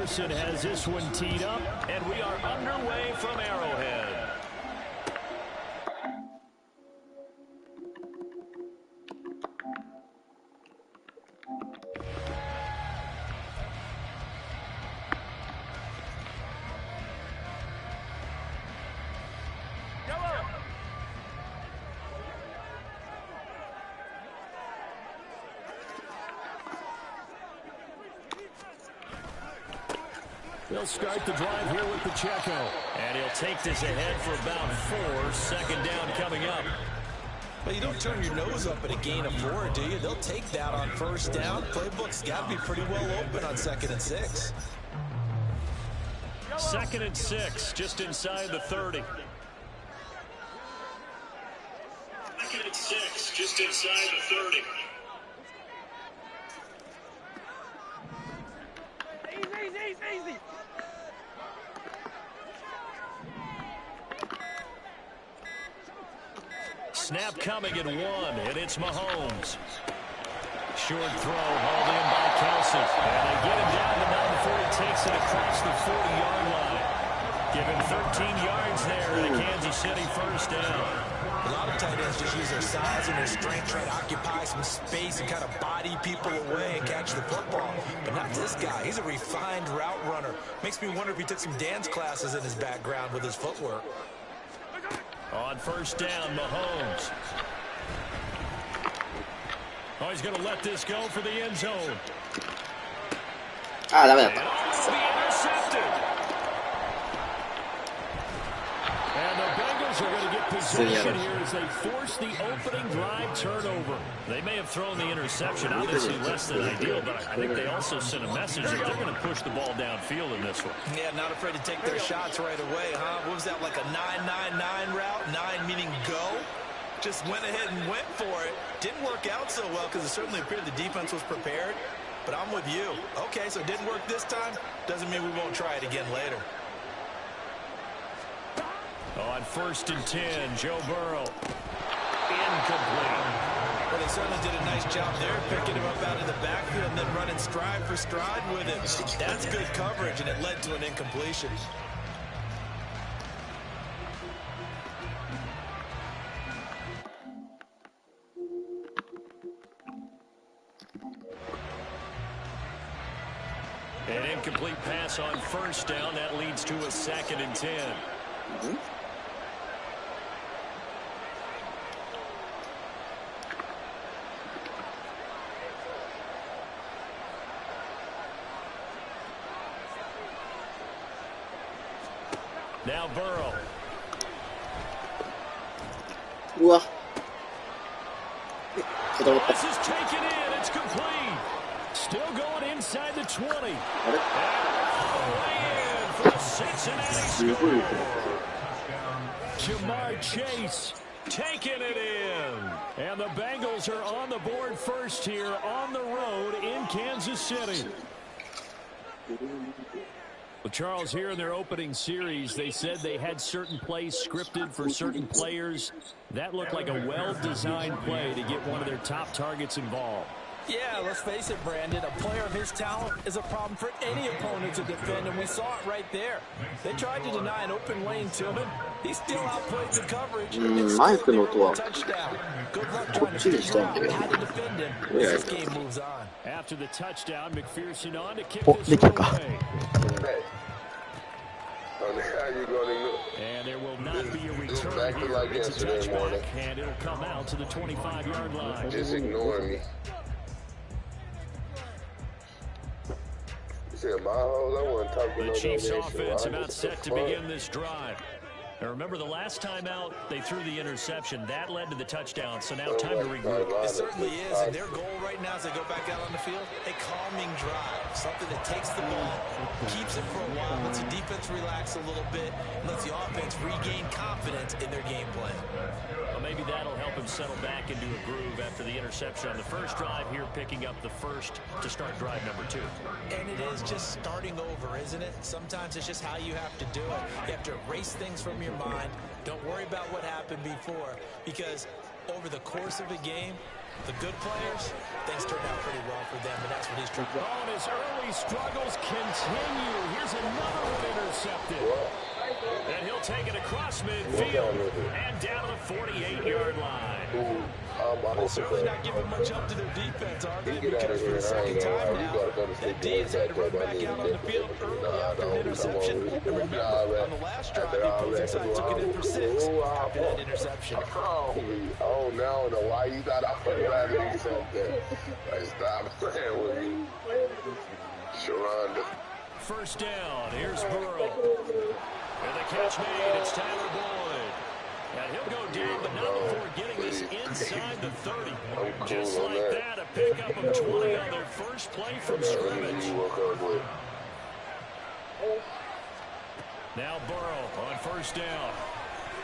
McPherson has this one teed up, and we are underway from Arrowhead. They'll start the drive here with Pacheco. And he'll take this ahead for about 4. Second down coming up. Well, you don't turn your nose up at a gain of 4, do you? They'll take that on first down. Playbook's got to be pretty well open on 2nd and 6. 2nd and 6, just inside the 30. 2nd and 6, just inside the 30. Easy. Snap coming at 1, and it's Mahomes. Short throw hauled in by Kelsey. And they get him down to 9 before he takes it across the 40-yard line. Give him 13 yards there and a Kansas City first down. A lot of tight ends just use their size and their strength, try to occupy some space and kind of body people away and catch the football. But not this guy. He's a refined route runner. Makes me wonder if he took some dance classes in his background with his footwork. On first down, Mahomes. Oh, he's going to let this go for the end zone. Ah, and almost be intercepted. And the Bengals are going to get possession here as they force the opening drive turnover. They may have thrown the interception, obviously less than ideal, but I think they also sent a message that they're going to push the ball downfield in this one. Yeah, not afraid to take their shots right away, huh? What was that, like a 9-9-9 route? 9 meaning go? Just went ahead and went for it. Didn't work out so well because it certainly appeared the defense was prepared. But I'm with you. Okay, so it didn't work this time. Doesn't mean we won't try it again later. On 1st and 10, Joe Burrow. Incomplete. Well, they certainly did a nice job there, picking him up out of the backfield and then running stride for stride with it. That's good coverage, and it led to an incompletion. An incomplete pass on first down. That leads to a 2nd and 10. Now Burrow. This is taken in. It's complete. Still going inside the 20. And all the way in for the Cincinnati score. Jamar Chase taking it in. And the Bengals are on the board first here on the road in Kansas City. Well, Charles, here in their opening series, they said they had certain plays scripted for certain players. That looked like a well-designed play to get one of their top targets involved. Yeah, let's face it, Brandon. A player of his talent is a problem for any opponent to defend, and we saw it right there. They tried to deny an open lane to him. He still outplayed the coverage. Touchdown. Good luck trying to figure out how to defend him as this game moves on. After the touchdown, McPherson on to kick this one away. And there will not be a return here. It's a touchback, and it'll come out to the 25-yard line. Just ignoring me. The Chiefs offense about set to begin this drive. Now remember, the last time out, they threw the interception. That led to the touchdown, so now time to regroup. It certainly is, and their goal right now as they go back out on the field, a calming drive, something that takes the ball, keeps it for a while, lets the defense relax a little bit, and lets the offense regain confidence in their game plan. Well, maybe that'll help him settle back into a groove after the interception on the first drive here, picking up the first to start drive number 2. And it is just starting over, isn't it? Sometimes it's just how you have to do it. You have to erase things from your mind. Don't worry about what happened before, because over the course of a game, the good players, things turned out pretty well for them, and that's what he's trying to do. Oh, and his early struggles continue. Here's another one intercepted. And he'll take it across midfield and down to the 48-yard line. Well, certainly not giving much up to their defense, are they? Because for the second time now, that D has had to run back out on the field early after an interception. And remember, on the last drive, the opposing side took it in for 6 after that interception. Oh, now I know why you thought I was rather do something. Like, stop playing with me. Sharonda. First down, here's Burrow. And the catch made, it's Tyler Boyd. And he'll go down, but not before getting this inside the 30. Just like that, a pickup of 20 on their first play from scrimmage. Now Burrow on first down.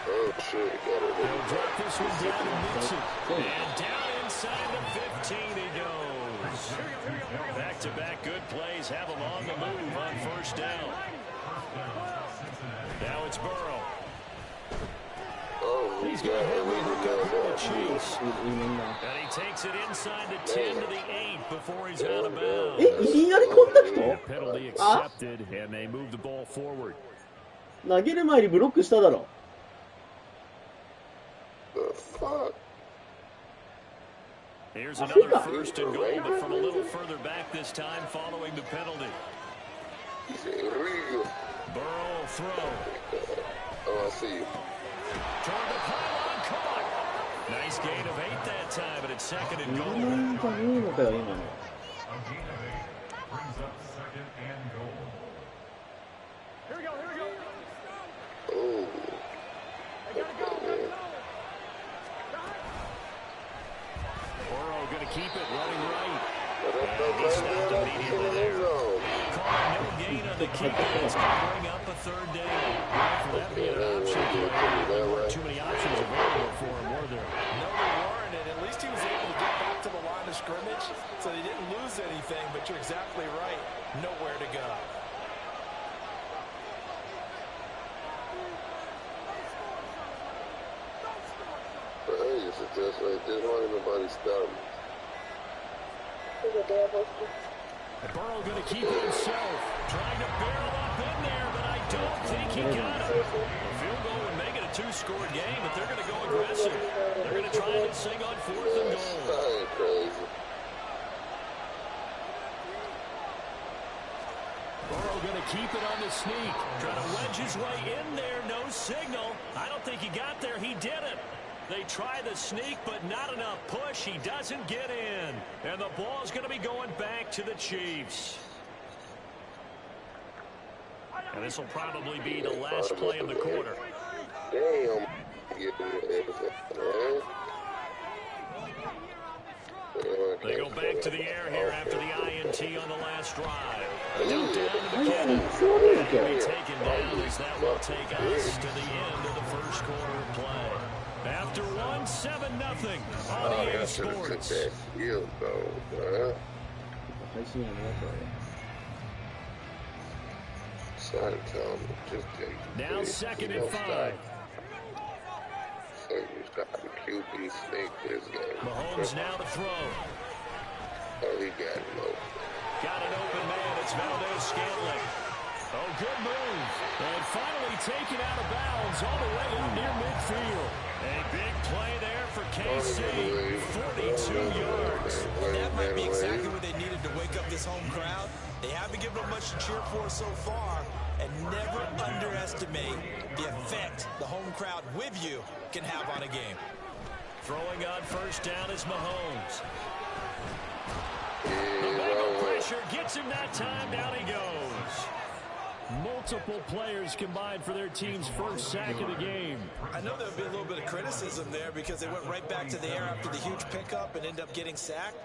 Oh, shit. He'll drop this one down to Mixon. And down inside the 15 he goes. Back-to-back good plays have him on the move on first down. Now it's Burrow. He's going to have a hookup for the Chiefs. And he takes it inside the 10 to the 8 before he's out of bounds. Penalty accepted, and they move the ball forward. 投げる前にブロックしただろ。Here's another first and goal, but from a little further back this time following the penalty. Burrow throw. Oh, I see you. Toward the pylon, caught. Nice gain of 8 that time, but it's second and goal. Here we go, here we go. Oh. Burrow going to keep it running right. And he stopped immediately there. Caught no gain on the kick. It's going to bring up a third down. For that being an option, there weren't too many options available for him, were there? No, they weren't, and at least he was able to get back to the line of scrimmage, so they didn't lose anything, but you're exactly right. Nowhere to go. Hey, it's just like this. Why ain't nobody stop me? Burrow going to keep it himself. Trying to barrel up in there, but I don't think he got it. A field goal would make it a 2-score game, but they're going to go aggressive. They're going to try this thing on 4th and goal. That ain't crazy. Burrow going to keep it on the sneak. Trying to wedge his way in there. No signal. I don't think he got there. He did it. They try the sneak, but not enough push. He doesn't get in. And the ball's going to be going back to the Chiefs. And this will probably be the last play of the quarter. Damn. They go back to the air here after the INT on the last drive. Down to McKinnon. He'll be taken down as that will take us to the end of the first quarter of play. After 1, 7-0 on EA Sports. Now 2nd and 5. Mahomes now to throw. Oh, he got it low. Got an open man. It's Valdez-Scantling. Oh, good move. And finally taken out of bounds all the way out near midfield. A big play there for KC. 42 yards. That might be exactly what they needed to wake up this home crowd. They haven't given them much to cheer for so far. And never underestimate the effect the home crowd with you can have on a game. Throwing on first down is Mahomes. The Bengal pressure gets him that time. Down he goes. Multiple players combined for their team's first sack of the game. I know there would be a little bit of criticism there because they went right back to the air after the huge pickup and ended up getting sacked.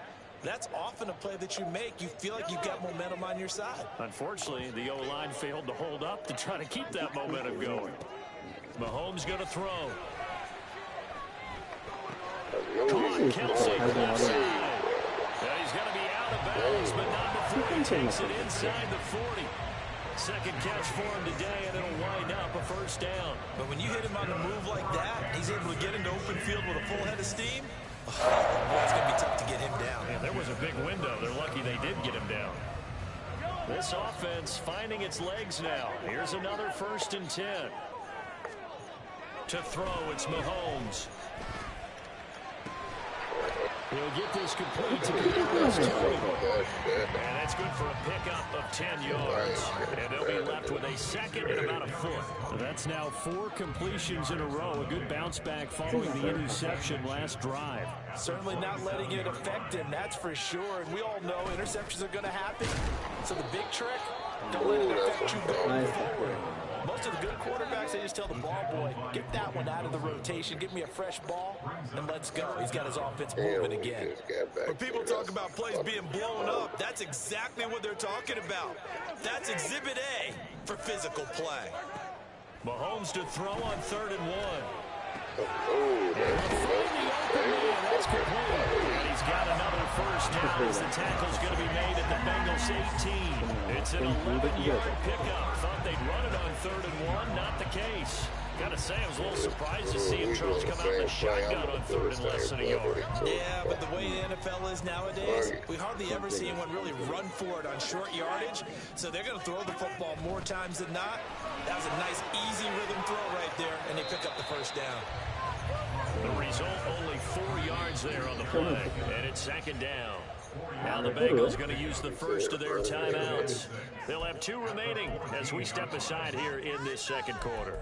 That's often a play that you make. You feel like you've got momentum on your side. Unfortunately, the O-line failed to hold up to try to keep that momentum going. Mahomes going to throw. Kelsey, left side. He's going to be out of bounds, but not before he takes it inside the 40. Second catch for him today, and it'll wind up a first down. But when you hit him on the move like that, he's able to get into open field with a full head of steam. Oh, boy, it's going to be tough to get him down. Yeah, there was a big window. They're lucky they did get him down. This offense finding its legs now. Here's another 1st and 10. To throw, it's Mahomes. He'll get this complete to Kadarius Toney. And that's good for a pickup of 10 yards. And they'll be left with a 2nd and about a foot. That's now 4 completions in a row. A good bounce back following the interception last drive. Certainly not letting it affect him, that's for sure. And we all know interceptions are going to happen. So the big trick, don't let it affect you going forward. Most of the good quarterbacks, they just tell the ball boy, get that one out of the rotation, give me a fresh ball, and let's go. He's got his offense moving again. When people talk about plays being blown up, that's exactly what they're talking about. That's Exhibit A for physical play. Mahomes to throw on 3rd and 1. That's complete. And he's got another first down as the tackle's going to be made at the Bengals 18. It's an 11-yard pickup. Thought they'd run it on 3rd and 1. Not the case. Got to say, I was a little surprised to see him Charles come out in the shotgun on 3rd and less than a yard. Yeah, but the way the NFL is nowadays, we hardly ever see anyone really run for it on short yardage. So they're going to throw the football more times than not. That was a nice, easy rhythm throw right there, and they pick up the first down. The result, only 4 yards there on the play, and it's 2nd down. Now the Bengals going to use the first of their timeouts. They'll have 2 remaining as we step aside here in this 2nd quarter.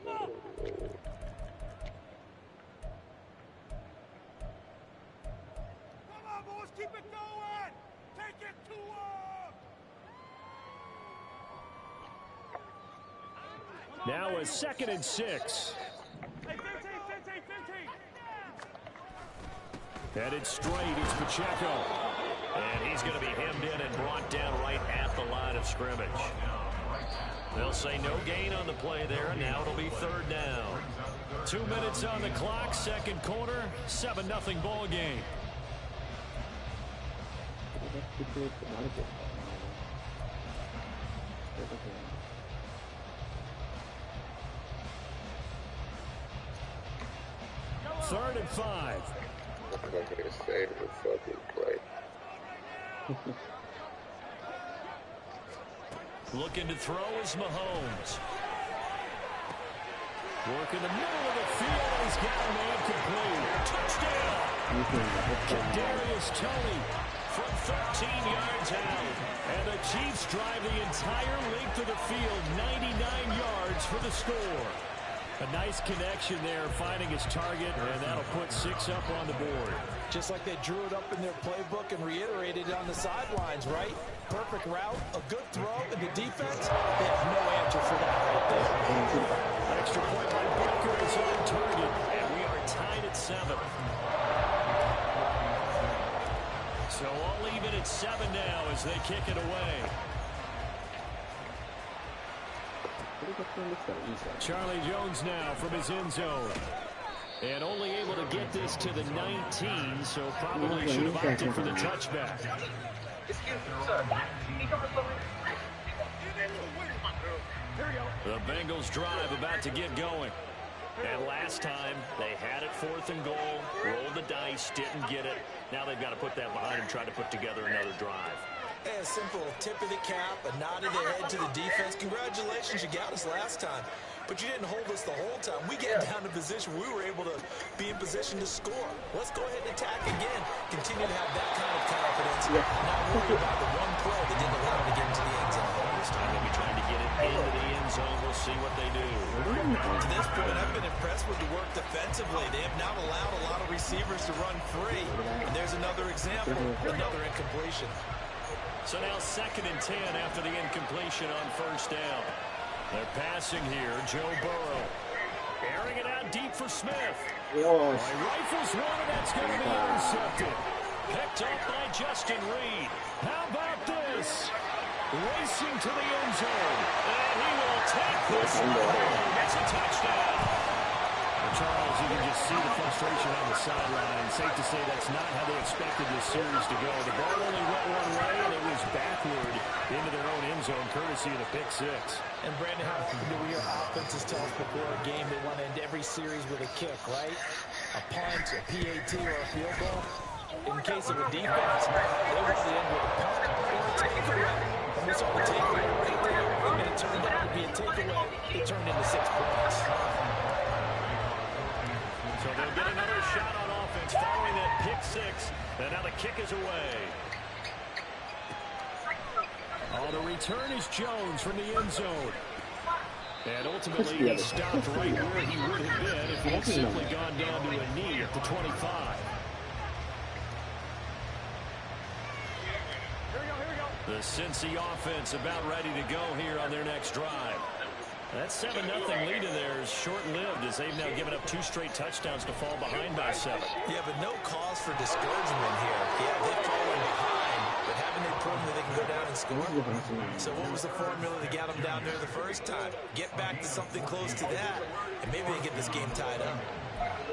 Come on, boys, keep it going. Take it to him. Now a 2nd and 6. Hey, 15. Headed straight, it's Pacheco. And he's going to be hemmed in and brought down right at the line of scrimmage. They'll say no gain on the play there. Now it'll be 3rd down. 2 minutes on the clock, 2nd quarter, 7-0 ball game. Third and 5. I'm not going to save the fucking play. Looking to throw is Mahomes. Work in the middle of the field. He's got a man complete. Touchdown. Kadarius Toney from 13 yards out. And the Chiefs drive the entire length of the field, 99 yards for the score. A nice connection there, finding his target, and that'll put 6 up on the board. Just like they drew it up in their playbook and reiterated it on the sidelines, right? Perfect route, a good throw, and the defense, they have no answer for that right there. Extra point by Booker is on target, and we are tied at 7. So all even at 7 now as they kick it away. Charlie Jones now from his end zone. And only able to get this to the 19, so probably should have opted for the touchback. The Bengals drive about to get going. And last time, they had it 4th and goal, rolled the dice, didn't get it. Now they've got to put that behind and try to put together another drive. A simple tip of the cap, a nod of the head to the defense. Congratulations, you got us last time. But you didn't hold us the whole time. We get down to position. We were able to be in position to score. Let's go ahead and attack again. Continue to have that kind of confidence. Not worry about the one play that didn't allow them to get into the end zone. This time they'll be trying to get it into the end zone. We'll see what they do. To this point, I've been impressed with the work defensively. They have not allowed a lot of receivers to run free. And there's another example, another incompletion. So now 2nd and 10 after the incompletion on 1st down. They're passing here. Joe Burrow airing it out deep for Smith. Rifles one, and that's going to be intercepted. Picked up by Justin Reed. How about this? Racing to the end zone. And he will take this one. That's a touchdown. Charles, you can just see the frustration on the sideline. Safe to say that's not how they expected this series to go. The ball only went one way, and it was backward into their own end zone, courtesy of the pick six. And Brandon, how do your offenses tell us before a game they want to end every series with a kick, right? A punt, a PAT, or a field goal? In case of a defense, they want to end with a punt or a takeaway. And we saw the takeaway right there, and it turned out to be a takeaway. It turned into 6 points. So they'll get another shot on offense following that pick six. And now the kick is away. Oh, the return is Jones from the end zone. And ultimately, he stopped right where he would have been if he had simply gone down to a knee at the 25. The Cincy offense about ready to go here on their next drive. That 7-0 lead of theirs short-lived as they've now given up 2 straight touchdowns to fall behind by 7. Yeah, but no cause for discouragement here. Yeah, they've fallen behind, but haven't they proven that they can go down and score? So what was the formula that got them down there the first time? Get back to something close to that, and maybe they get this game tied up.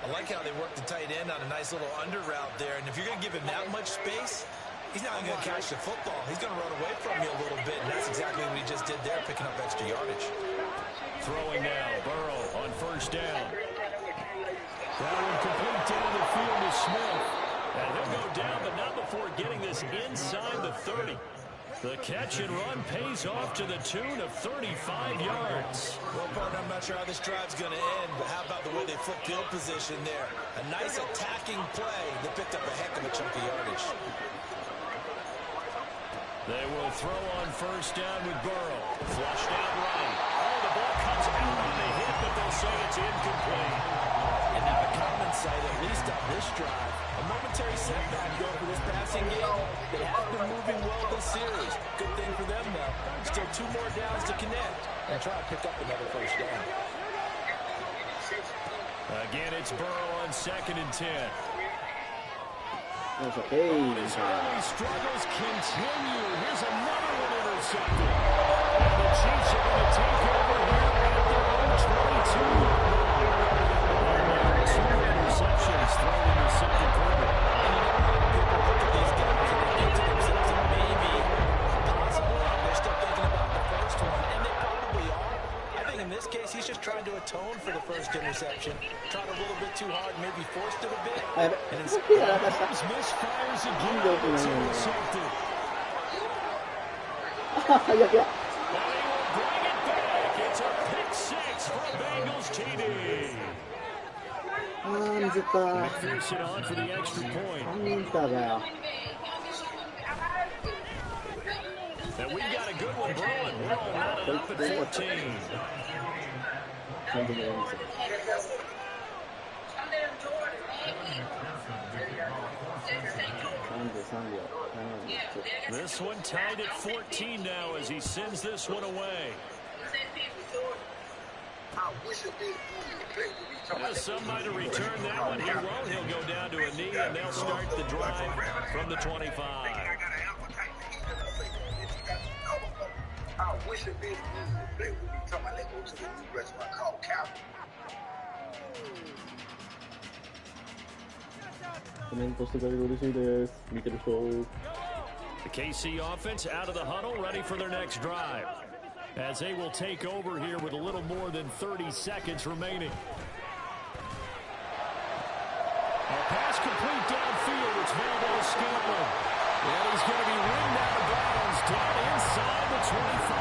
I like how they worked the tight end on a nice little under route there, and if you're going to give him that much space, he's not going to catch the football. He's going to run away from you a little bit, and that's exactly what he just did there, picking up extra yardage. Throwing now, Burrow on first down. That one complete down the field to Smith. And he'll go down, but not before getting this inside the 30. The catch and run pays off to the tune of 35 yards. Well, partner, I'm not sure how this drive's going to end, but how about the way they flipped field position there? A nice attacking play that picked up a heck of a chunk of yardage. They will throw on first down with Burrow. Flushed out right. Oh, the ball comes out on the hit, but they'll say it's incomplete. And now a common sight, at least on this drive. A momentary setback, though, for this passing game. They have been moving well this series. Good thing for them, though. Still 2 more downs to connect and try to pick up another first down. Again, it's Burrow on 2nd and 10. That's okay. His early struggles continue. Here's another one intercepted. And the Chiefs are going to take over here at their own 22. 2 interceptions thrown in the second quarter. And you know, people look at these guys and they think to themselves, it may be possible. They're still thinking about the first one, and they probably are. I think in this case, he's just trying to atone for the first interception. Tried a little bit too hard, maybe forced it a bit. And instead, misfires again. It's intercepted. Yeah. And he will bring it back. It's a pick six for a Bengals TD. McPherson on for the extra point. And we've got a good one brewing. We're all knotted up at 14. This one tied at 14 now as he sends this one away. Some might have returned that one. He won't. He'll go down to a knee, and they'll start the drive from the 25. I wish it been they would be talking about they go to the new restaurant called Cow. コメントしてくれると嬉しいです。見てる人。 The KC offense out of the huddle, ready for their next drive. As they will take over here with a little more than 30 seconds remaining. A pass complete downfield. It's Valdez-Scantling. And he's going to be ringed out of bounds down inside the 25.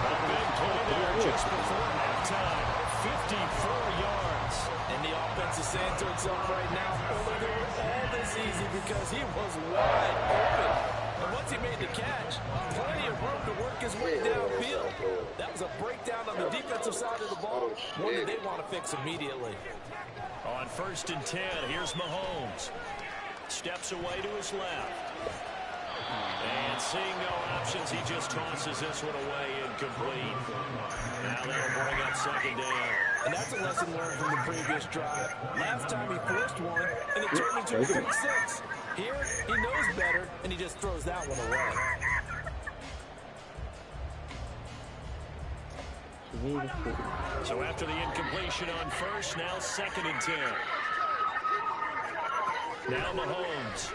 A big play there just before halftime. 54 yards. And the offense is saying to itself right now, oh, they were all this easy because he was wide open. And once he made the catch, plenty of room to work his way downfield. That was a breakdown on the defensive side of the ball. One that they want to fix immediately. On 1st and 10, here's Mahomes. Steps away to his left. And seeing no options, he just tosses this one away incomplete. Now that'll bring up 2nd down. And that's a lesson learned from the previous drive. Last time he forced one, and it turned into a pick six. Here, he knows better, and he just throws that one away. So after the incompletion on first, now 2nd and 10. Now Mahomes.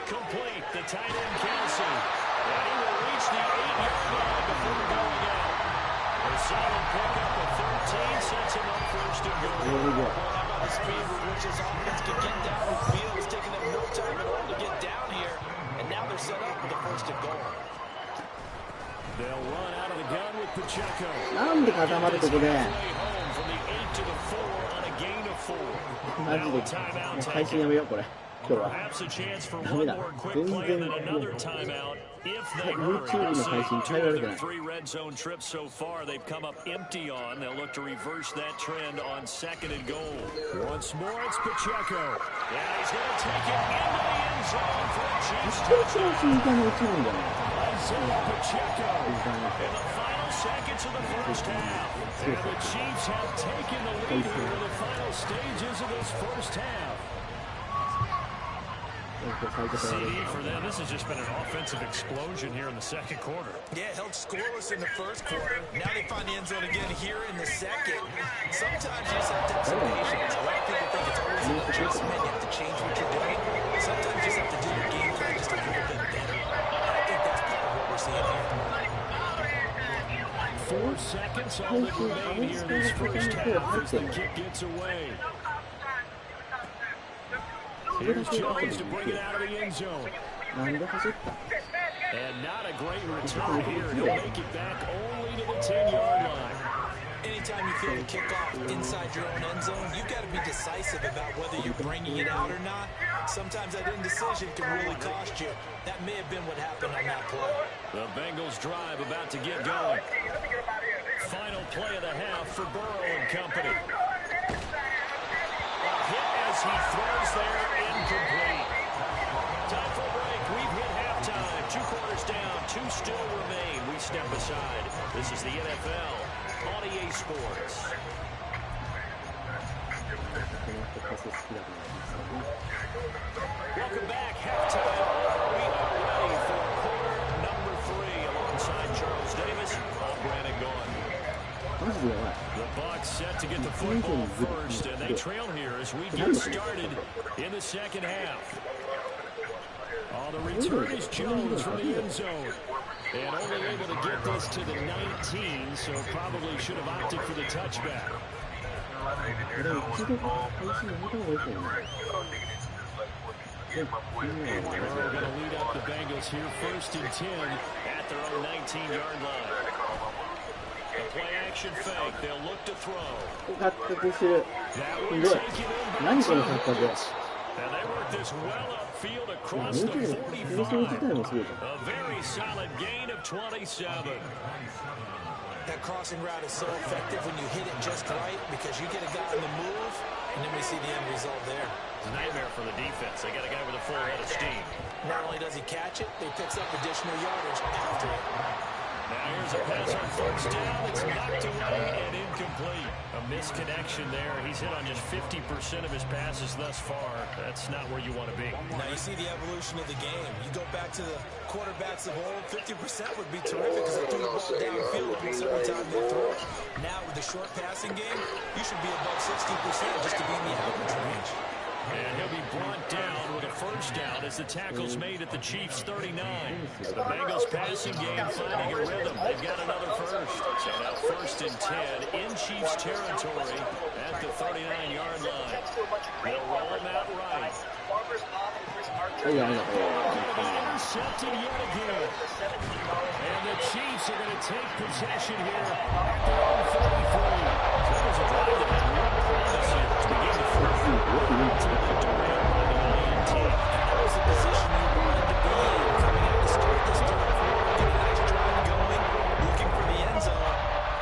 Complete, the tight end Kelsey. And he will reach the 8-yard line before going out. A solid pickup of 13 sets him up 1st and goal. Well, how about the speed with which his offense can get down the field? It's taking them no time at all to get down here. And now they're set up with the 1st and goal. They'll run out of the gun with Pacheco. なんで固まるとこで Home from the 8 to the 4 on a gain of 4. マジでもう配信やめようこれ今日は Perhaps a chance for ダ one メだ more quick 全 play 然 and も then う another timeout if they hurry. YouTube の配信変えられてない Two of their 3 red zone trips so far they've come up empty on. They'll look to reverse that trend on 2nd and goal. Once more it's Pacheco. Yeah, he's going to take it into the end zone for a Chiefs 一番 touchdown. 瞬間に落ちないんだよね Isaiah Pacheco in the final seconds of the first half. And the Chiefs have taken the lead here in the final stages of this first half. CD for them. This has just been an offensive explosion here in the 2nd quarter. Yeah, held scoreless in the 1st quarter. Now they find the end zone again here in the 2nd. Sometimes you just have to have some patience. A lot of people think it's always an adjustment. You have to change what you're doing. Sometimes you just have to do your game plan just a little bit better. I think that's part of what we're seeing here. 4 seconds all that remain here in this first half as the kick gets away. Here's Jones to bring it out of the end zone. なんで走った And not a great return here. He'll make it back only to the 10-yard line. Anytime you feel the kickoff inside your own end zone, you've got to be decisive about whether you're bringing it out or not. Sometimes that indecision can really cost you. That may have been what happened on that play. The Bengals drive about to get going. Final play of the half for Burrow and company. A hit as he throws there, incomplete. Time for a break. We've hit halftime. 2 quarters down, 2 still remain. We step aside. This is the NFL on EA Sports. Welcome back. Halftime. We are ready for quarter number 3 alongside Charles Davis. I'm Brandon Gaughan. マジでやばい The Bucs set to get the football first, and they trail here as we get started in the 2nd half. On the return is Jones from the end zone. And only able to get this to the 19, so probably should have opted for the touchback. これ一度配信やめた方がいいかもね Burrow going to lead up the Bengals here, 1st and 10 at their own 19-yard line. The play-action fake. They'll look to throw. 錯覚してる That す would ごい take it into 何 the この team. 錯覚 And they work this well upfield across the 見てる放送自体 45. もすごいじゃん A very solid gain of 27. That crossing route is so effective when you hit it just right because you get a guy on the move, and then we see the end result there. It's a nightmare for the defense. They got a guy with a full head of steam. Not only does he catch it, he picks up additional yardage after it. Now here's a pass on 1st down. It's knocked away and incomplete. A misconnection there. He's hit on just 50% of his passes thus far. That's not where you want to be. Now you see the evolution of the game. You go back to the quarterbacks of old, 50% would be terrific because they threw the ball downfield almost every time they throw it. Now with the short passing game, you should be above 60% just to be in the average range. And he'll be brought down with a 1st down as the tackle's made at the Chiefs' 39. The Bengals passing game finding a rhythm. They've got another 1st. So now 1st and 10 in Chiefs territory at the 39-yard line. They'll roll him out right. はいやいや Intercepted yet again. And the Chiefs are going to take possession here at their own 43. That was a drive that had real promise here to begin the 4th. That was the position you wanted to be in. Coming out to start this 3rd quarter, get a nice drive going, looking for the end zone.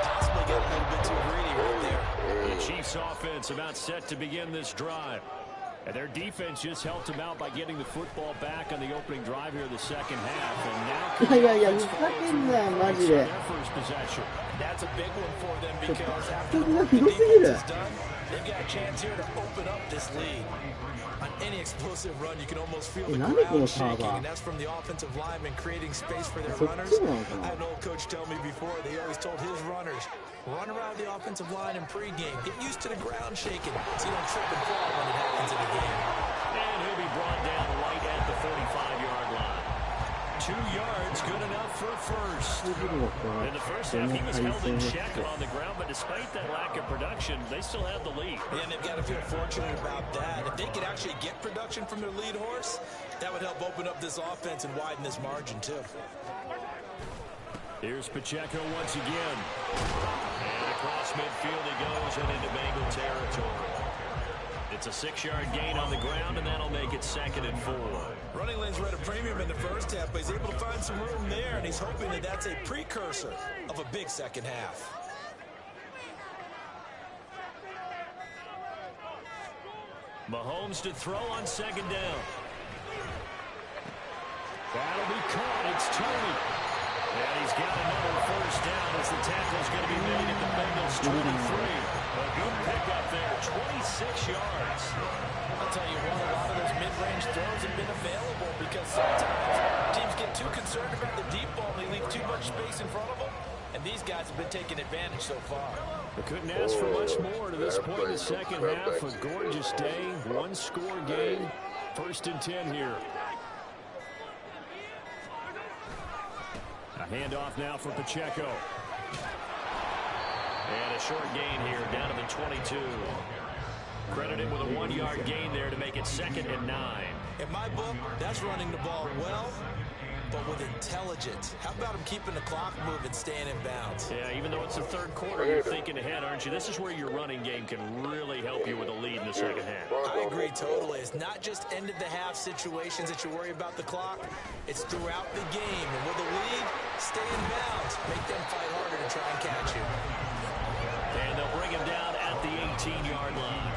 Possibly got a little bit too greedy right there. The Chiefs offense about set to begin this drive. And their defense just helped them out by getting the football back on the opening drive here in the 2nd half. And now いやいやいやふざけんなよマジで their first possession. That's a big one for them because after the work the defense has done, they've got a chance here to open up this lead. On any explosive run, you can almost feel the ground shaking, and that's from the offensive linemen creating space for their runners. I had an old coach tell me before, they always told his runners, run around the offensive line in pregame. Get used to the ground shaking so you don't trip and fall when it happens in the game. And he'll be brought down right at the 45-yard line. 2 yards, good enough for a first. In the first half, he was held in check on the ground, but despite that lack of production, they still have the lead. Yeah, and they've got to feel fortunate about that. If they could actually get production from their lead horse, that would help open up this offense and widen this margin, too. Here's Pacheco once again. And across midfield he goes and into Bengal territory. It's a 6-yard gain on the ground, and that'll make it 2nd and 4. Running lanes were at a premium in the first half, but he's able to find some room there, and he's hoping that that's a precursor of a big second half. Mahomes to throw on 2nd down. That'll be caught. It's Tony. And he's got another first down as the tackle's going to be made at the Bengals 23. A good pickup there, 26 yards. I'll tell you what, a lot of those mid-range throws have been available because sometimes teams get too concerned about the deep ball and they leave too much space in front of them. And these guys have been taking advantage so far. We couldn't ask for much more to this point in the second half. A gorgeous day, 1-score game. 1st and 10 here. A handoff now for Pacheco. And a short gain here, down to the 22. Credited with a 1-yard gain there to make it 2nd and 9. In my book, that's running the ball well, but with intelligence. How about him keeping the clock moving, staying in bounds? Yeah, even though it's the 3rd quarter, you're thinking ahead, aren't you? This is where your running game can really help you with a lead in the second half. I agree totally. It's not just end-of-the-half situations that you worry about the clock. It's throughout the game. And with a lead, stay in bounds. Make them fight harder to try and catch you. And they'll bring him down at the 18-yard line.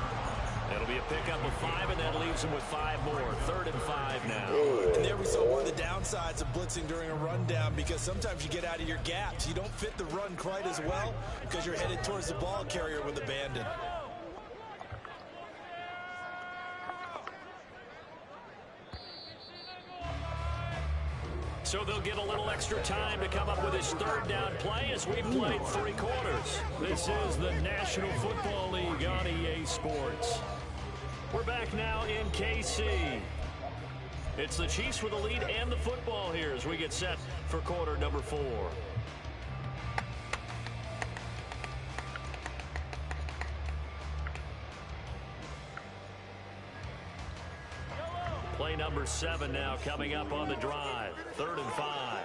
It'll be a pickup of 5, and that leaves him with 5 more. 3rd and 5 now. And there we saw one of the downsides of blitzing during a rundown, because sometimes you get out of your gaps. You don't fit the run quite as well because you're headed towards the ball carrier with abandon. So they'll get a little extra time to come up with his 3rd down play as we played 3 quarters. This is the National Football League on EA Sports. We're back now in KC. It's the Chiefs with the lead and the football here as we get set for quarter number 4. Play number 7 now coming up on the drive. 3rd and 5.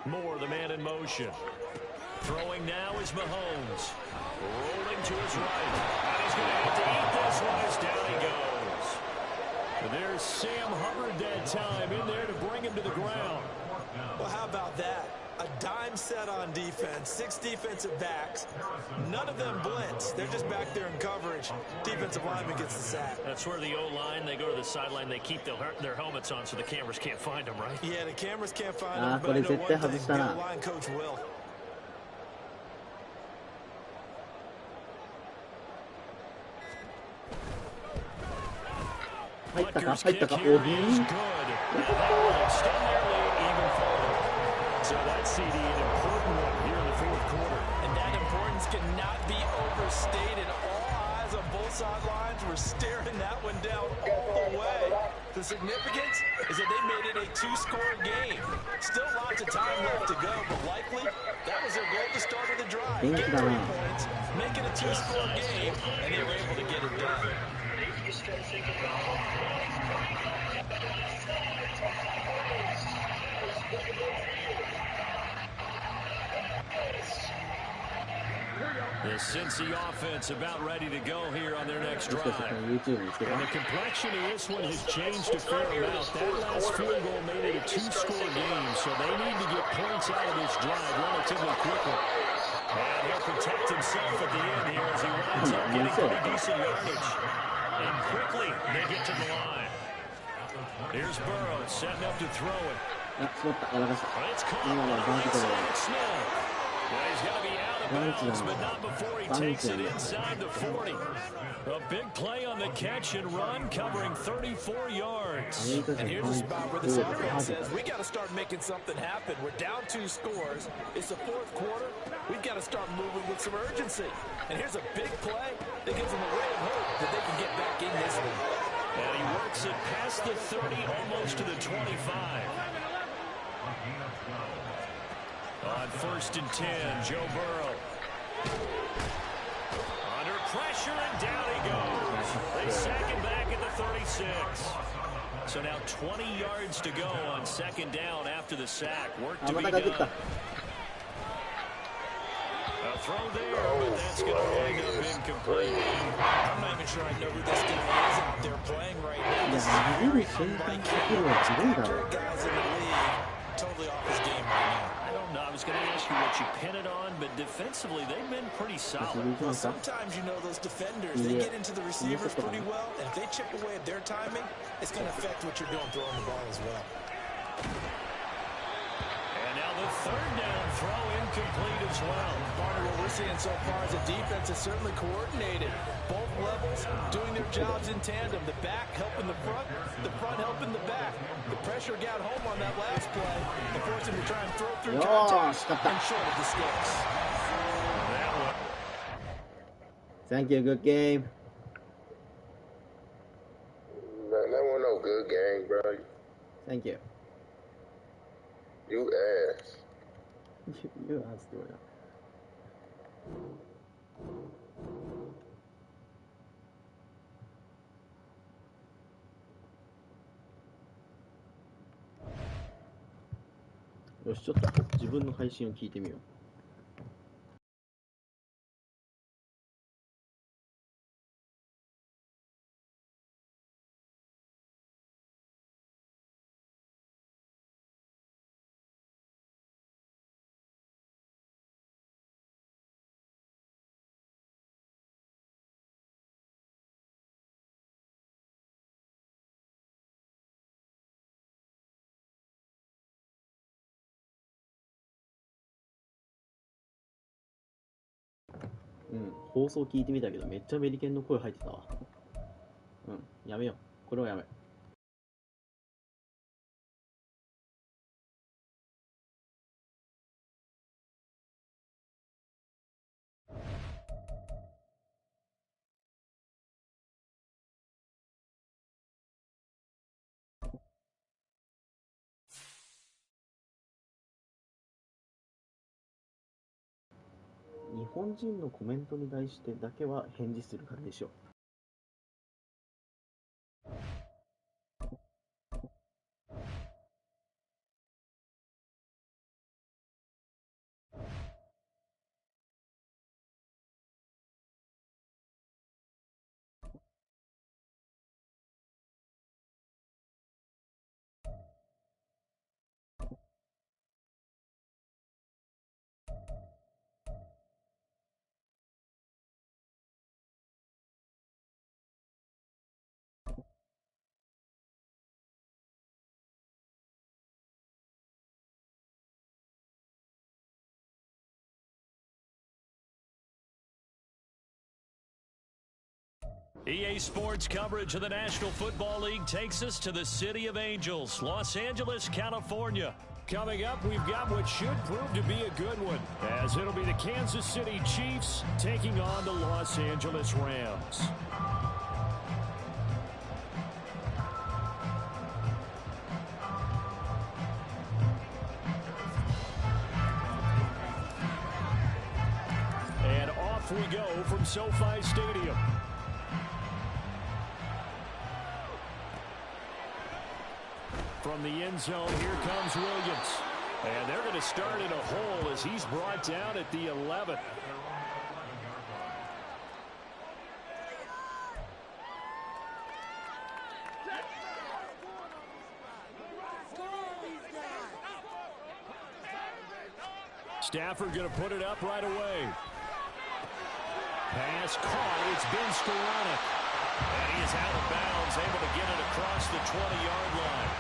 Moore, the man in motion. Throwing now is Mahomes. Rolling to his right. And he's going to have to eat this one as down he goes. And there's Sam Hubbard that time in there to bring him to the ground. Well, how about that? A dime set on defense, 6 defensive backs. None of them blitz. They're just back there in coverage. Defensive lineman gets the sack. That's where the O-line, they go to the sideline, they keep their helmets on so the cameras can't find them, right? Yeah, the cameras can't find them, but I know one thing, the O-line coach will. Butker's kick here is good. Extend their lead even further. So that CD an important one here in the 4th quarter. And that importance cannot be overstated. All eyes on both sidelines were staring that one down all the way. The significance is that they made it a 2-score game. Still lots of time left to go, but likely that was their goal to start of the drive. Get 3 points, make it a 2-score game, and they were able to get it done. The Cincy offense about ready to go here on their next drive. And the complexion of this one has changed a fair amount. That last field goal made it a 2-score game, so they need to get points out of this drive relatively quickly. And he'll protect himself at the end here as he winds up getting pretty decent yardage. And quickly, they get to the line. Here's Burrow setting up to throw it. あ、しまった。やらかした。 It's caught 今のはバン by クだね。 Smith. Well, he's got to be out of bounds, but not before he takes it inside the 40. A big play on the catch and run, covering 34 yards. And here's a spot where the offense says, we got to start making something happen. We're down 2 scores. It's the 4th quarter. We've got to start moving with some urgency. And here's a big play that gives them a ray of hope that they can get back in this one. And he works it past the 30, almost to the 25. On 1st and 10, Joe Burrow. Under pressure, and down he goes. They sack him back at the 36. So now 20 yards to go on 2nd down after the sack. Work to be done. A throw there, but that's going to wind up incomplete. I'm not even sure I know who this guy is that they're playing right now. This is guys in the league totally off his game right now. I don't know. I was going to ask you what you pin it on, but defensively, they've been pretty solid. Well, sometimes, you know, those defenders, they get into the receivers pretty well, and if they chip away at their timing, it's going to affect what you're doing throwing the ball as well. And now the 3rd down throw incomplete as well. Partner, what we're seeing so far is the defense is certainly coordinated. Both levels doing their jobs in tandem. The back helping the front helping the back. The pressure got home on that last play and forced him to try and throw through contact and short of the sticks. Thank you, good game. That wasn't no good game, bro. Thank you. You ass. You asked for it.よし、ちょっと自分の配信を聞いてみよう。放送聞いてみたけどめっちゃアメリケンの声入ってたわ。やめよう。これはやめ。日本人のコメントに対してだけは返事するからにしよう。EA Sports coverage of the National Football League takes us to the City of Angels, Los Angeles, California. Coming up, we've got what should prove to be a good one, as it'll be the Kansas City Chiefs taking on the Los Angeles Rams. And off we go from SoFi Stadium. From the end zone, here comes Williams. And they're going to start in a hole as he's brought down at the 11. Stafford going to put it up right away. Pass caught. It's been sporadic. And he is out of bounds, able to get it across the 20-yard line.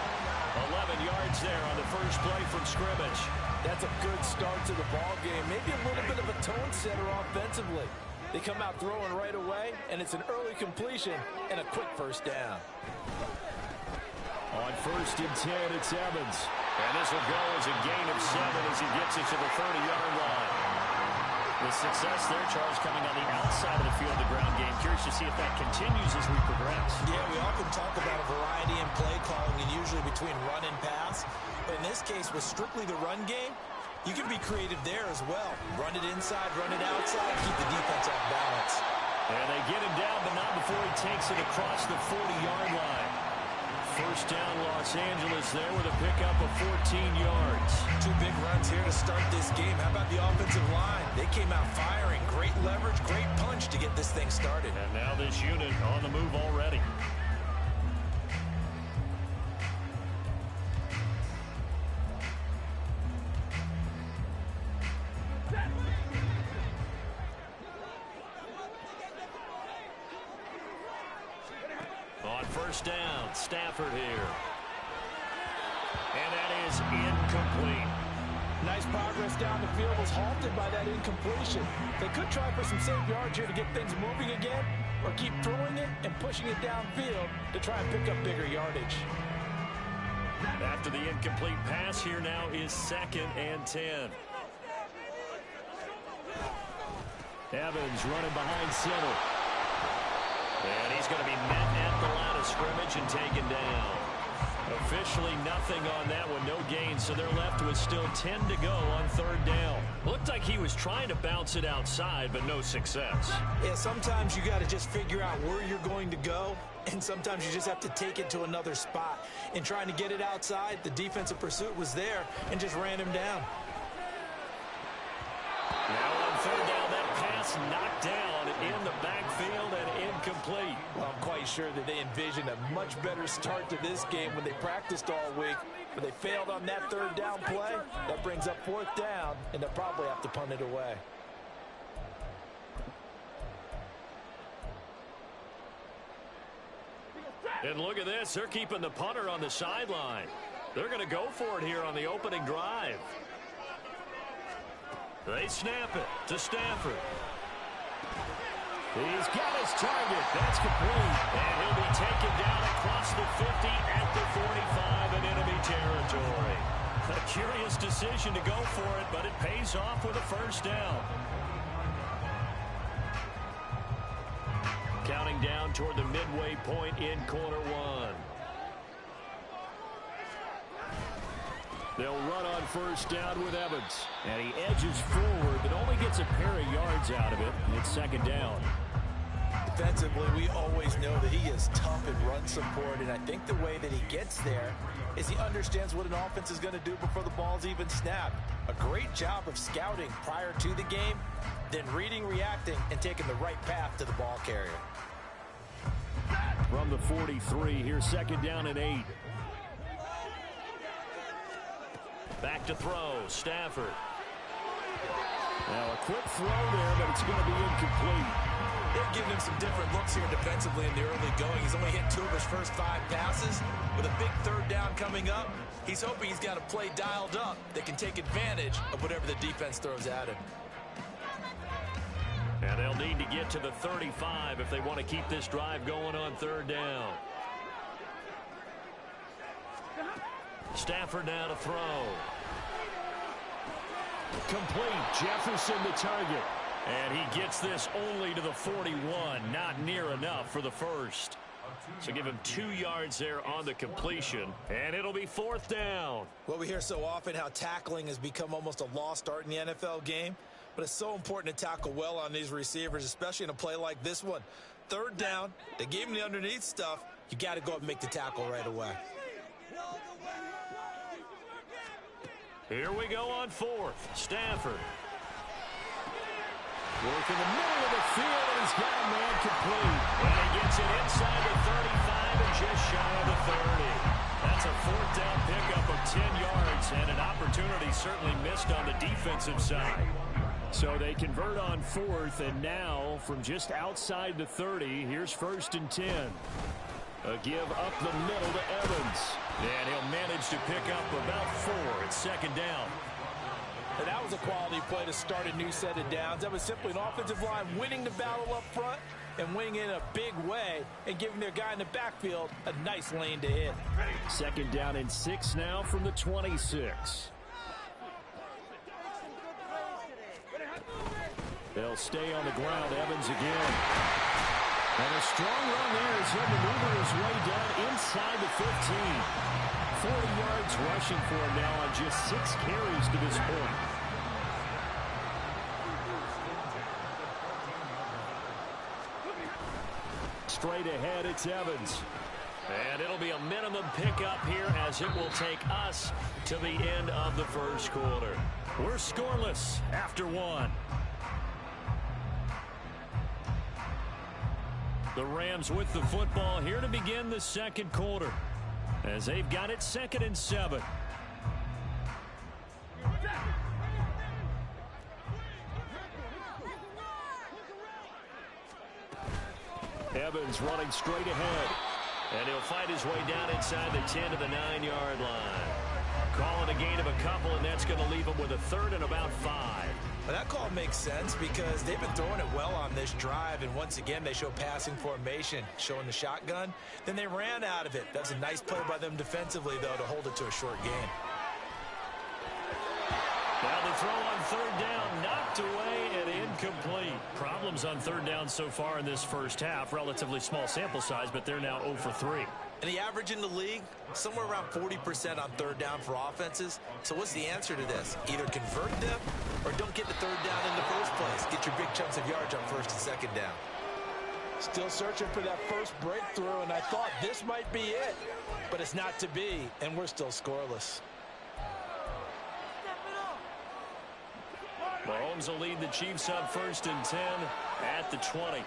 11 yards there on the first play from scrimmage. That's a good start to the ball game. Maybe a little bit of a tone setter offensively. They come out throwing right away, and it's an early completion and a quick first down. On 1st and 10, it's Evans. And this will go as a gain of 7 as he gets it to the 30-yard line. The success there, Charles, coming on the outside of the field, the ground game. Curious to see if that continues as we progress. Yeah, we often talk about a variety in play calling and usually between run and pass. But in this case, with strictly the run game, you can be creative there as well. Run it inside, run it outside, keep the defense off balance. And they get him down, but not before he takes it across the 40-yard line. First down, Los Angeles there with a pickup of 14 yards. 2 big runs here to start this game. How about the offensive line? They came out firing. Great leverage, great punch to get this thing started. And now this unit on the move already. On first down, Stafford here. And that is incomplete. Nice progress down the field was halted by that incompletion. They could try for some safe yards here to get things moving again, or keep throwing it and pushing it downfield to try and pick up bigger yardage. After the incomplete pass, here now is 2nd and 10. Evans running behind center. And he's going to be met at the line of scrimmage and taken down. Officially nothing on that one, no gain, so they're left with still 10 to go on 3rd down. Looked like he was trying to bounce it outside, but no success. Yeah, sometimes you got to just figure out where you're going to go, and sometimes you just have to take it to another spot. In trying to get it outside, the defensive pursuit was there and just ran him down. Now on 3rd down, that pass knocked down in the backfield and incomplete. Well, I'm quite sure that they envisioned a much better start to this game when they practiced all week, but they failed on that 3rd down play. That brings up 4th down, and they'll probably have to punt it away. And look at this, they're keeping the punter on the sideline. They're going to go for it here on the opening drive. They snap it to Stafford. He's got his target. That's complete. And he'll be taken down across the 50 at the 45 in enemy territory. A curious decision to go for it, but it pays off with a first down. Counting down toward the midway point in quarter 1. They'll run on first down with Evans. And he edges forward, but only gets a pair of yards out of it. It's 2nd down. Defensively, we always know that he is tough in run support, and I think the way that he gets there is he understands what an offense is going to do before the ball's even snapped. A great job of scouting prior to the game, then reading, reacting, and taking the right path to the ball carrier. From the 43, here's 2nd down and 8. Back to throw, Stafford. Now a quick throw there, but it's going to be incomplete. They've given him some different looks here defensively in the early going. He's only hit 2 of his first 5 passes. With a big 3rd down coming up, he's hoping he's got a play dialed up that can take advantage of whatever the defense throws at him. And they'll need to get to the 35 if they want to keep this drive going on 3rd down. Stafford now to throw. Complete. Jefferson the target. And he gets this only to the 41. Not near enough for the first. So give him 2 yards there on the completion. And it'll be 4th down. Well, we hear so often how tackling has become almost a lost art in the NFL game. But it's so important to tackle well on these receivers, especially in a play like this one. 3rd down, they gave him the underneath stuff. You got to go up and make the tackle right away. Here we go on 4th. Stafford. Work in the middle of the field, and he's got a man complete. And he gets it inside the 35 and just shy of the 30. That's a 4th down pickup of 10 yards, and an opportunity certainly missed on the defensive side. So they convert on 4th, and now from just outside the 30, here's 1st and 10. A give up the middle to Evans. And he'll manage to pick up about 4 at second down. And that was a quality play to start a new set of downs. That was simply an offensive line winning the battle up front and winning in a big way and giving their guy in the backfield a nice lane to hit. Second down and 6 now from the 26. They'll stay on the ground. Evans again. And a strong run there as he'll maneuver his way down inside the 15. 40 yards rushing for him now on just 6 carries to this point. Straight ahead, it's Evans. And it'll be a minimum pickup here as it will take us to the end of the first quarter. We're scoreless after 1. The Rams with the football here to begin the second quarter as they've got it 2nd and 7. Evans running straight ahead. And he'll fight his way down inside the 10 to the 9-yard line. Calling a gain of a couple, and that's going to leave him with a 3rd and about 5. Well, that call makes sense because they've been throwing it well on this drive, and once again they show passing formation, showing the shotgun. Then they ran out of it. That's a nice play by them defensively, though, to hold it to a short gain. Now the throw on 3rd down, knocked away and incomplete. Problems on 3rd down so far in this first half. Relatively small sample size, but they're now 0 for 3. And the average in the league, somewhere around 40% on 3rd down for offenses. So what's the answer to this? Either convert them or don't get the 3rd down in the first place. Get your big chunks of yards on 1st and 2nd down. Still searching for that first breakthrough, and I thought this might be it. But it's not to be, and we're still scoreless. Mahomes will lead the Chiefs up 1st and 10 at the 20.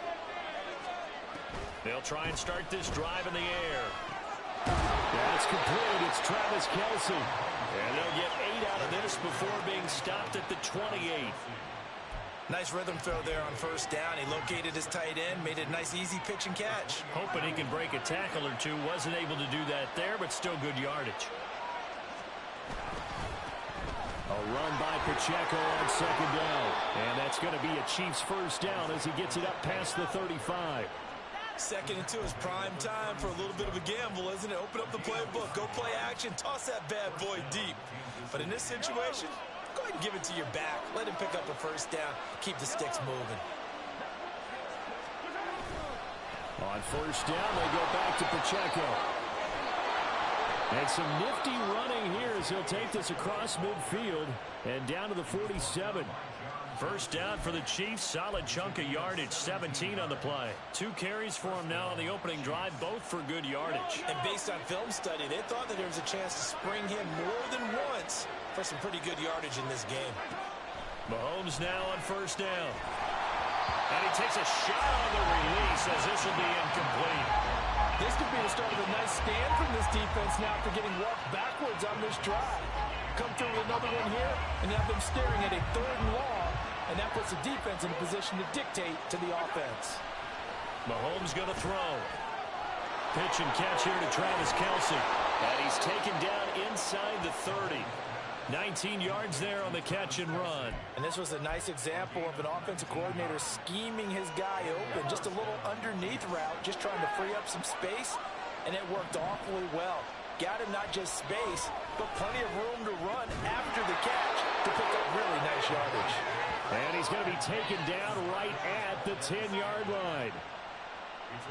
They'll try and start this drive in the air. That's complete. It's Travis Kelce. And they'll get 8 out of this before being stopped at the 28. Nice rhythm throw there on 1st down. He located his tight end, made it a nice easy pitch and catch. Hoping he can break a tackle or two. Wasn't able to do that there, but still good yardage. A run by Pacheco on 2nd down. And that's going to be a Chiefs 1st down as he gets it up past the 35. 2nd and 2 is prime time for a little bit of a gamble, isn't it? Open up the playbook, go play action, toss that bad boy deep. But in this situation, go ahead and give it to your back. Let him pick up a 1st down. Keep the sticks moving. On 1st down, they go back to Pacheco. And some nifty running here as he'll take this across midfield and down to the 47. 1st down for the Chiefs. Solid chunk of yardage. 17 on the play. 2 carries for him now on the opening drive, both for good yardage. And based on film study, they thought that there was a chance to spring him more than once for some pretty good yardage in this game. Mahomes now on 1st down. And he takes a shot on the release as this will be incomplete. This could be the start of a nice stand from this defense now after getting walked backwards on this drive. Come through with another one here and have them staring at a 3rd and long. And that puts the defense in a position to dictate to the offense. Mahomes going to throw. Pitch and catch here to Travis Kelce. And he's taken down inside the 30. 19 yards there on the catch and run. And this was a nice example of an offensive coordinator scheming his guy open. Just a little underneath route, just trying to free up some space. And it worked awfully well. Got him not just space, but plenty of room to run after the catch to pick up really nice yardage. And he's going to be taken down right at the 10-yard line.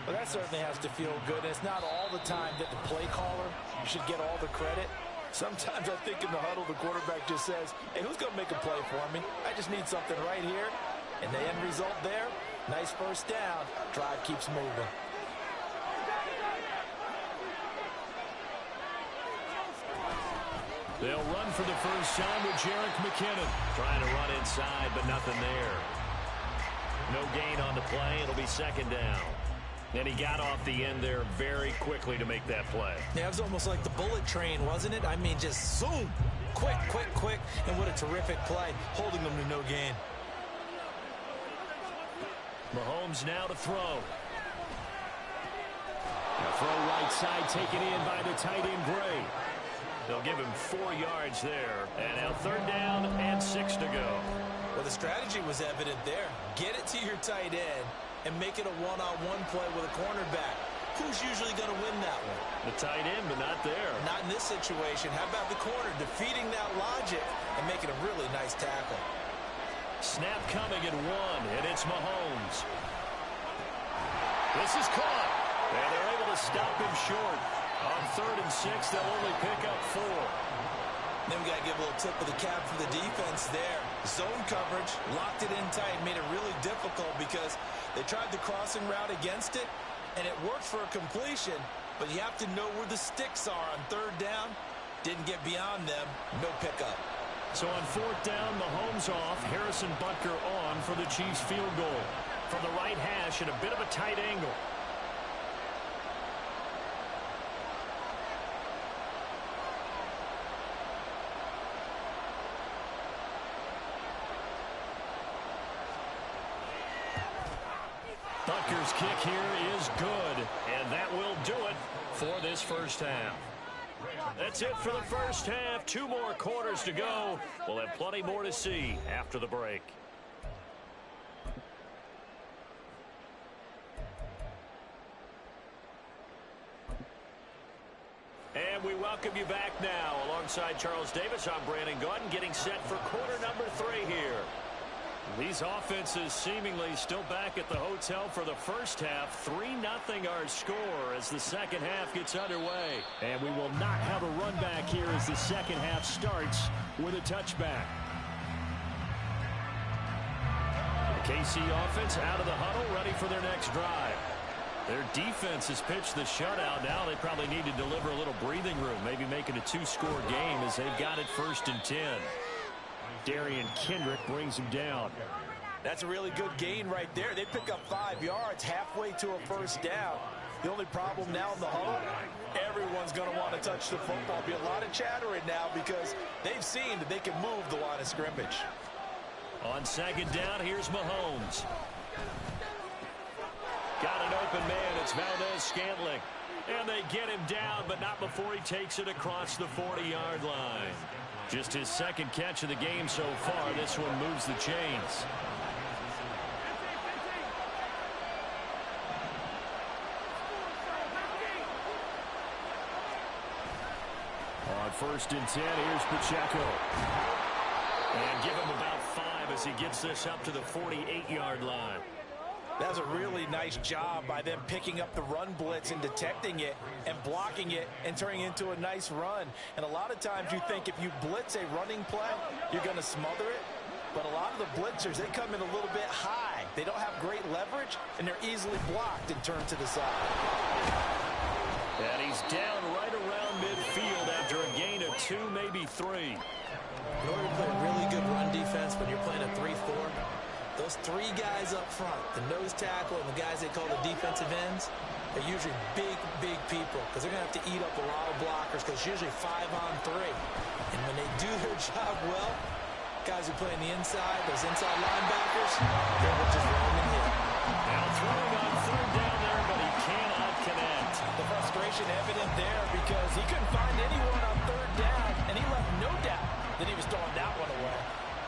Well, that certainly has to feel good. And it's not all the time that the play caller should get all the credit. Sometimes I think in the huddle, the quarterback just says, hey, who's going to make a play for me? I just need something right here. And the end result there, nice 1st down. Drive keeps moving. They'll run for the first time with Jerick McKinnon. Trying to run inside, but nothing there. No gain on the play. It'll be 2nd down. And he got off the end there very quickly to make that play. Yeah, it was almost like the bullet train, wasn't it? I mean, just zoom. Quick, quick, quick. And what a terrific play, holding them to no gain. Mahomes now to throw. Throw right side taken in by the tight end Gray. They'll give him 4 yards there. And now 3rd down and 6 to go. Well, the strategy was evident there. Get it to your tight end and make it a one-on-one play with a cornerback. Who's usually going to win that one? The tight end, but not there. Not in this situation. How about the corner defeating that logic and making a really nice tackle? Snap coming at 1, and it's Mahomes. This is caught, and they're able to stop him short. On 3rd and 6, they'll only pick up 4. Then we got to give a little tip of the cap for the defense there. Zone coverage, locked it in tight, made it really difficult because they tried the crossing route against it, and it worked for a completion, but you have to know where the sticks are on 3rd down. Didn't get beyond them, no pickup. So on 4th down, Mahomes off, Harrison Butker on for the Chiefs field goal. From the right hash at a bit of a tight angle. Butker's kick here is good, and that will do it for this first half. That's it for the first half. 2 more quarters to go. We'll have plenty more to see after the break. And we welcome you back now. Alongside Charles Davis, I'm Brandon Gunn, getting set for quarter number 3 here. These offenses seemingly still back at the hotel for the first half. 3-0 our score as the second half gets underway. And we will not have a run back here as the second half starts with a touchback. The KC offense out of the huddle, ready for their next drive. Their defense has pitched the shutout. Now they probably need to deliver a little breathing room, maybe make it a 2-score game as they've got it 1st and 10. Darian Kendrick brings him down. That's a really good gain right there. They pick up 5 yards halfway to a first down. The only problem now in the huddle, everyone's going to want to touch the football. Be a lot of chattering now because they've seen that they can move the line of scrimmage. On 2nd down, here's Mahomes. Got an open man. It's Valdez-Scantling. And they get him down, but not before he takes it across the 40-yard line. Just his 2nd catch of the game so far. This one moves the chains. On 1st and 10, here's Pacheco. And give him about 5 as he gets this up to the 48-yard line. That's a really nice job by them picking up the run blitz and detecting it and blocking it and turning it into a nice run. And a lot of times you think if you blitz a running play, you're going to smother it. But a lot of the blitzers, they come in a little bit high. They don't have great leverage, and they're easily blocked and turned to the side. And he's down right around midfield after a gain of 2, maybe 3. In order to play a really good run defense when you're playing a 3-4, those 3 guys up front, the nose tackle and the guys they call the defensive ends, are usually big, big people because they're going to have to eat up a lot of blockers because it's usually 5-on-3. And when they do their job well, guys who play on the inside, those inside linebackers, they will just run and hit. Now throwing on 3rd down there, but he cannot connect. The frustration evident there because he couldn't find anyone on 3rd down, and he left no doubt that he was throwing that one away.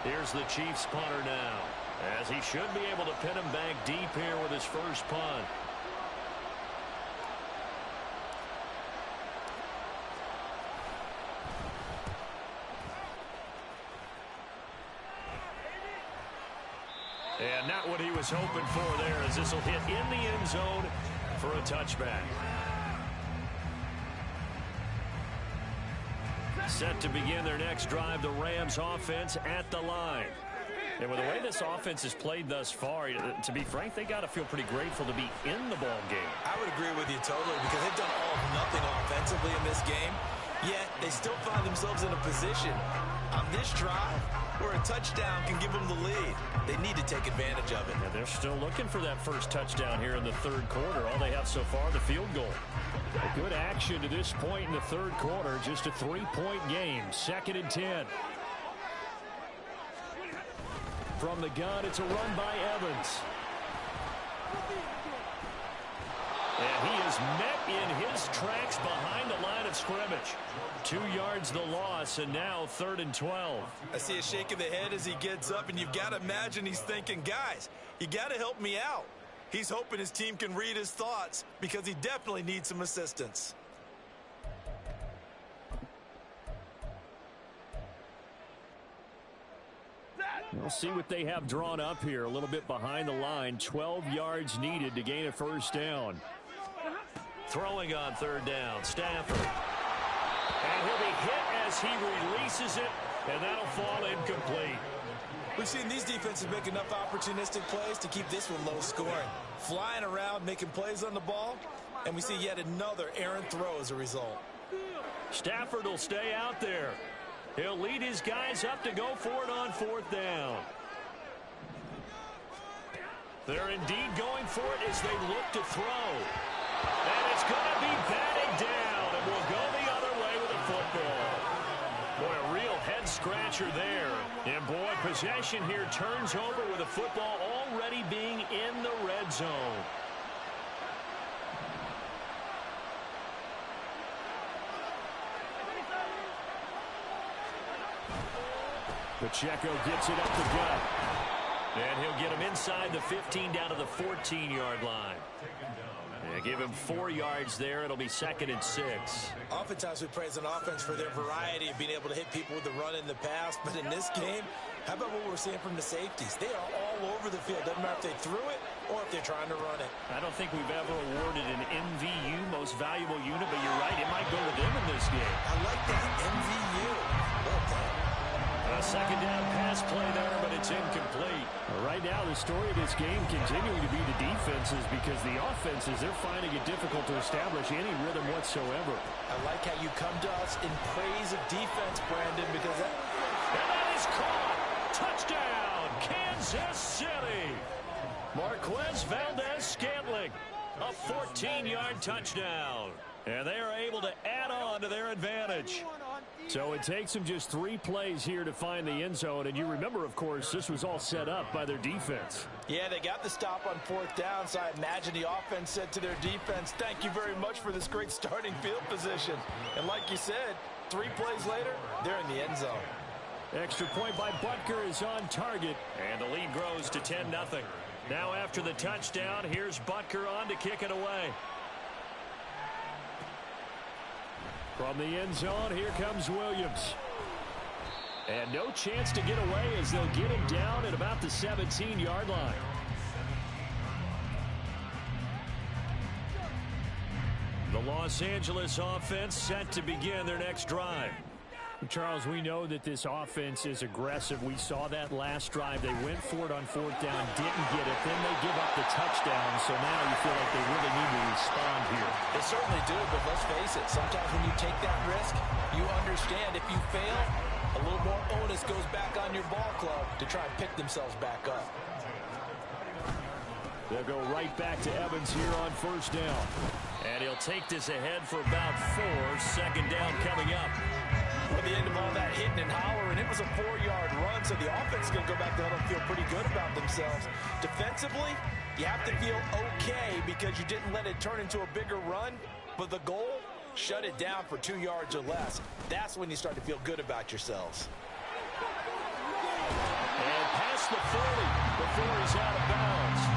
Here's the Chiefs punter now, as he should be able to pin him back deep here with his first punt. And not what he was hoping for there, as this will hit in the end zone for a touchback. Set to begin their next drive, the Rams offense at the line. And with the way this offense has played thus far, to be frank, they got to feel pretty grateful to be in the ball game. I would agree with you totally because they've done all or nothing offensively in this game, yet they still find themselves in a position on this drive where a touchdown can give them the lead. They need to take advantage of it. And they're still looking for that first touchdown here in the 3rd quarter. All they have so far, the field goal. A good action to this point in the 3rd quarter. Just a 3-point game. 2nd and 10. From the gun, it's a run by Evans. And he is met in his tracks behind the line of scrimmage. 2 yards the loss, and now 3rd and 12. I see a shake of the head as he gets up, and you've got to imagine he's thinking, guys, you got to help me out. He's hoping his team can read his thoughts because he definitely needs some assistance. We'll see what they have drawn up here. A little bit behind the line. 12 yards needed to gain a first down. Throwing on 3rd down, Stafford. And he'll be hit as he releases it, and that'll fall incomplete. We've seen these defenses make enough opportunistic plays to keep this one low scoring. Flying around, making plays on the ball, and we see yet another errant throw as a result. Stafford will stay out there. He'll lead his guys up to go for it on 4th down. They're indeed going for it as they look to throw. And it's going to be batted down, and we'll go the other way with the football. Boy, a real head-scratcher there. And, boy, possession here turns over with the football already being in the red zone. Pacheco gets it up the gut. And he'll get him inside the 15 down to the 14-yard line. And give him 4 yards there. It'll be 2nd and 6. Oftentimes we praise an offense for their variety of being able to hit people with the run in the pass. But in this game, how about what we're seeing from the safeties? They are all over the field. Doesn't matter if they threw it or if they're trying to run it. I don't think we've ever awarded an MVU, most valuable unit, but you're right. It might go to them in this game. I like that, MVU. Well done. A 2nd down pass play there, but it's incomplete. Right now, the story of this game continuing to be the defenses, because the offenses, they're finding it difficult to establish any rhythm whatsoever. I like how you come to us in praise of defense, Brandon, because that... And that is caught. Touchdown, Kansas City. Marquez Valdez-Scantling, a 14-yard touchdown. And they are able to add on to their advantage. So it takes them just 3 plays here to find the end zone. And you remember, of course, this was all set up by their defense. Yeah, they got the stop on 4th down, so I imagine the offense said to their defense, thank you very much for this great starting field position. And like you said, 3 plays later, they're in the end zone. Extra point by Butker is on target. And the lead grows to 10-0. Now after the touchdown, here's Butker on to kick it away. From the end zone, here comes Williams. And no chance to get away as they'll get him down at about the 17-yard line. The Los Angeles offense set to begin their next drive. Charles, we know that this offense is aggressive. We saw that last drive. They went for it on 4th down, didn't get it. Then they give up the touchdown. So now you feel like they really need to respond here. They certainly do, but let's face it. Sometimes when you take that risk, you understand if you fail, a little more onus goes back on your ball club to try and pick themselves back up. They'll go right back to Evans here on 1st down. And he'll take this ahead for about 4. 2nd down coming up. At the end of all that hitting and hollering, it was a 4-yard run, so the offense is going to go back there and feel pretty good about themselves. Defensively, you have to feel okay because you didn't let it turn into a bigger run, but the goal, shut it down for 2 yards or less. That's when you start to feel good about yourselves. And past the 40 before he's out of bounds.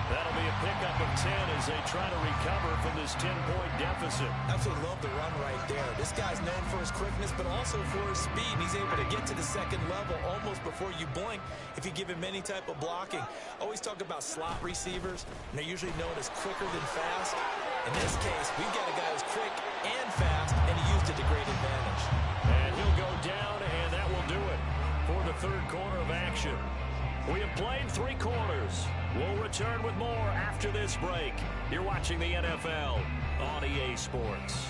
That'll be a pickup of 10 as they try to recover from this 10-point deficit. Absolutely love the run right there. This guy's known for his quickness, but also for his speed. And he's able to get to the 2nd level almost before you blink if you give him any type of blocking. Always talk about slot receivers, and they're usually known as quicker than fast. In this case, we've got a guy who's quick and fast, and he used it to great advantage. And he'll go down, and that will do it for the 3rd quarter of action. We have played 3 quarters. We'll return with more after this break. You're watching the NFL on EA Sports.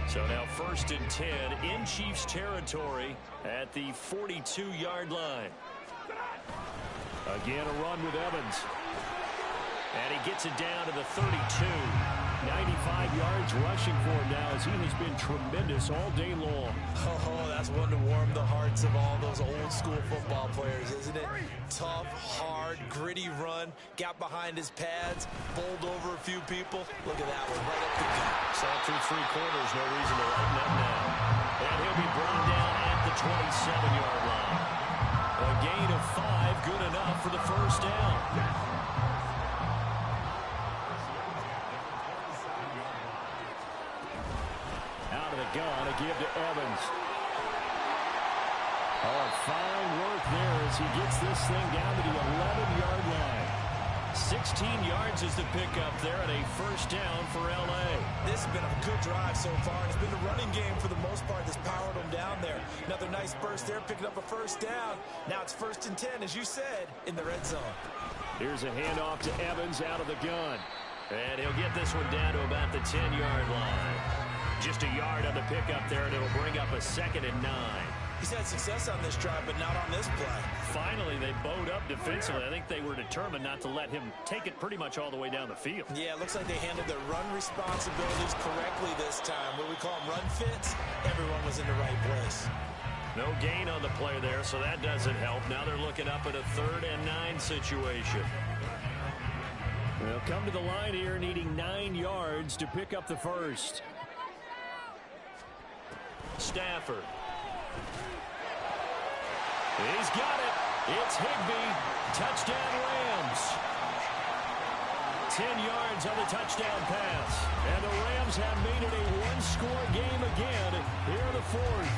So now 1st and 10 in Chiefs territory at the 42-yard line. Again, a run with Evans. And he gets it down to the 32. 95 yards rushing for him now as he has been tremendous all day long. Oh, that's one to warm the hearts of all those old school football players, isn't it? Tough, hard, gritty run, got behind his pads, bowled over a few people. Look at that one, right up the gut. Saw through 3 quarters, no reason to lighten up now. And he'll be brought down at the 27-yard line. A gain of 5, good enough for the first down. Out of the gun, a give to Evans. Oh, fine work there as he gets this thing down to the 11-yard line. 16 yards is the pickup there and a first down for L.A. This has been a good drive so far, and it's been the running game for the most part that's powered them down there. Another nice burst there, picking up a first down. Now it's 1st and 10, as you said, in the red zone. Here's a handoff to Evans out of the gun. And he'll get this one down to about the 10-yard line. Just a yard on the pickup there, and it'll bring up a 2nd and 9. He's had success on this drive, but not on this play. Finally, they bowed up defensively. I think they were determined not to let him take it pretty much all the way down the field. Yeah, it looks like they handled their run responsibilities correctly this time. What we call them run fits, everyone was in the right place. No gain on the play there, so that doesn't help. Now they're looking up at a 3rd and 9 situation. They'll come to the line here needing 9 yards to pick up the first. Stafford. He's got it. It's Higbee. Touchdown Rams. 10 yards on the touchdown pass. And the Rams have made it a 1-score game again here in the 4th.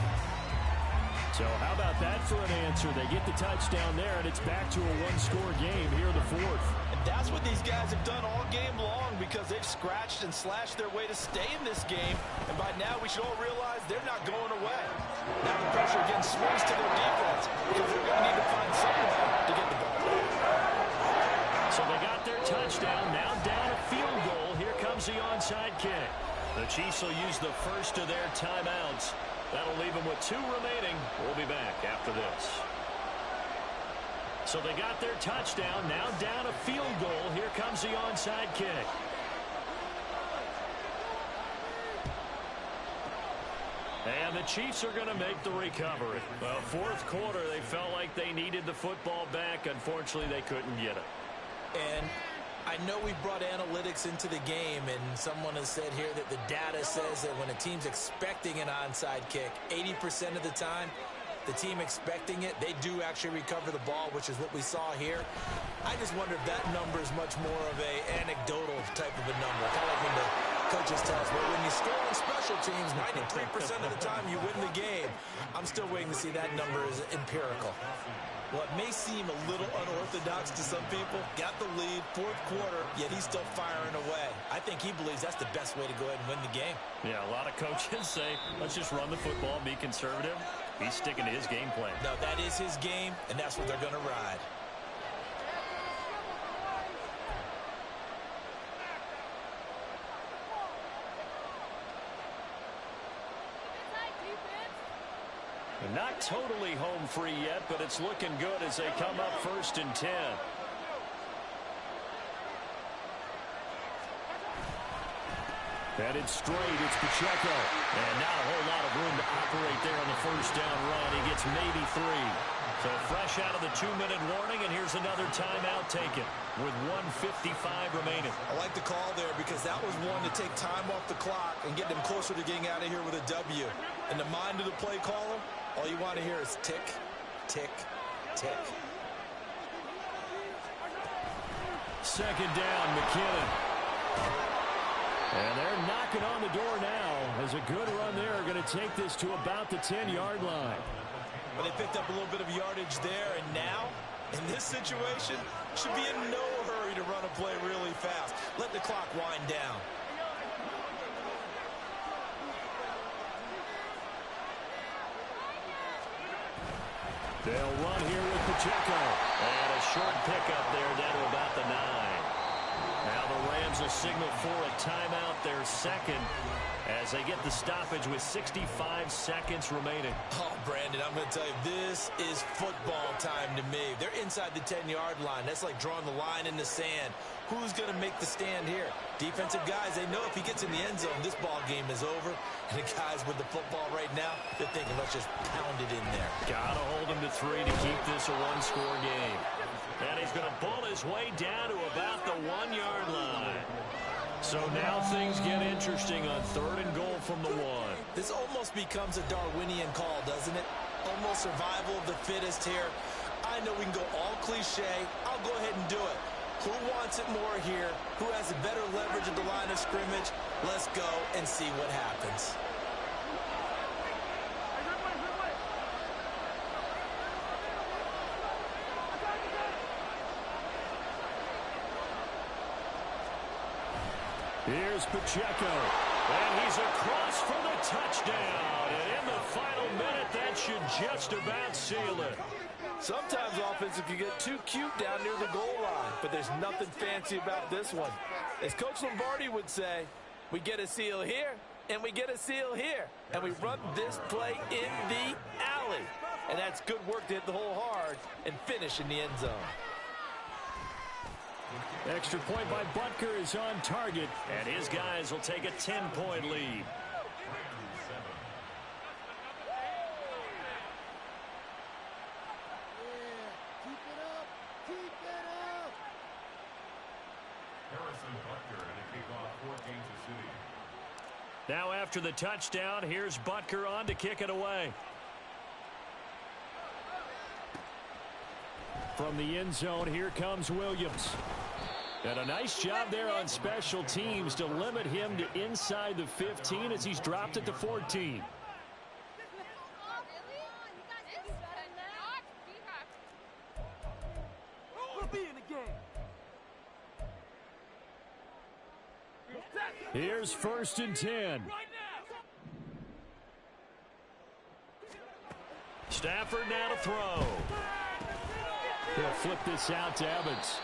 So how about that for an answer? They get the touchdown there, and it's back to a 1-score game here in the 4th. And that's what these guys have done all game long because they've scratched and slashed their way to stay in this game. And by now, we should all realize they're not going away. Now the pressure again swings to their defense because they're going to need to find some way to get the ball. So they got their touchdown. Now down a field goal. Here comes the onside kick. The Chiefs will use the first of their timeouts. That'll leave them with 2 remaining. We'll be back after this. So they got their touchdown. Now down a field goal. Here comes the onside kick. And the Chiefs are going to make the recovery. Well, 4th quarter, they felt like they needed the football back. Unfortunately, they couldn't get it. And I know we brought analytics into the game, and someone has said here that the data says that when a team's expecting an onside kick, 80% of the time, the team expecting it, they do actually recover the ball, which is what we saw here. I just wonder if that number is much more of a anecdotal type of a number. Kind of like when the coaches tell us, well, when you score on special teams, 93% of the time you win the game. I'm still waiting to see that number is empirical. What may seem a little unorthodox to some people, got the lead, 4th quarter, yet he's still firing away. I think he believes that's the best way to go ahead and win the game. Yeah, a lot of coaches say, let's just run the football, be conservative. He's sticking to his game plan. No, that is his game, and that's what they're going to ride. Not totally home free yet, but it's looking good as they come up 1st and 10. Headed straight, it's Pacheco. And not a whole lot of room to operate there on the first down run. He gets maybe 3. So fresh out of the 2-minute warning, and here's another timeout taken with 1:55 remaining. I like the call there because that was one to take time off the clock and get them closer to getting out of here with a W. In the mind of the play caller, all you want to hear is tick, tick, tick. 2nd down, McKinnon. And they're knocking on the door now as a good run there are going to take this to about the 10-yard line. But they picked up a little bit of yardage there, and now, in this situation, should be in no hurry to run a play really fast. Let the clock wind down. They'll run here with Pacheco. And a short pickup there down to about the 9. Now the Rams will signal for a timeout, their second, as they get the stoppage with 65 seconds remaining. Oh, Brandon, I'm going to tell you, this is football time to me. They're inside the 10-yard line. That's like drawing the line in the sand. Who's going to make the stand here? Defensive guys, they know if he gets in the end zone, this ball game is over. And the guys with the football right now, they're thinking, let's just pound it in there. Got to hold him to 3 to keep this a one-score game. And he's going to bull his way down to about the 1-yard line. So now things get interesting on 3rd and goal from the 1. This almost becomes a Darwinian call, doesn't it? Almost survival of the fittest here. I know we can go all cliche. I'll go ahead and do it. Who wants it more here? Who has a better leverage at the line of scrimmage? Let's go and see what happens. Here's Pacheco, and he's across for the touchdown. And in the final minute, that should just about seal it. Sometimes offense, if you get too cute down near the goal line, but there's nothing fancy about this one. As Coach Lombardi would say, we get a seal here, and we get a seal here, and we run this play in the alley. And that's good work to hit the hole hard and finish in the end zone. Extra point by Butker is on target, and his guys will take a 10-point lead. Now after the touchdown, here's Butker on to kick it away. From the end zone, here comes Williams. And a nice job there on special teams to limit him to inside the 15 as he's dropped at the 14. Here's 1st and 10. Stafford now to throw. He'll flip this out to Evans.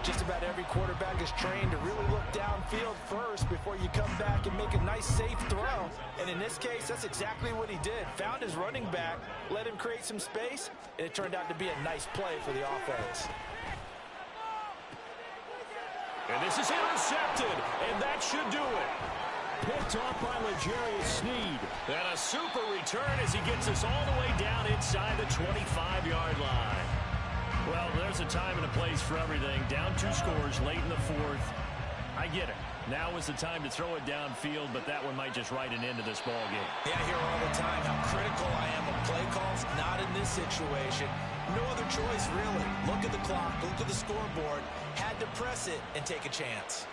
Just about every quarterback is trained to really look downfield first before you come back and make a nice, safe throw. And in this case, that's exactly what he did. Found his running back, let him create some space, and it turned out to be a nice play for the offense. And this is intercepted, and that should do it. Picked off by L'Jarius Sneed. And a super return as he gets us all the way down inside the 25-yard line. Well, there's a time and a place for everything. Down 2 scores late in the 4th. I get it. Now is the time to throw it downfield, but that one might just write an end to this ball game. Yeah, I hear all the time how critical I am of play calls. Not in this situation. No other choice, really. Look at the clock, look at the scoreboard. Had to press it and take a chance.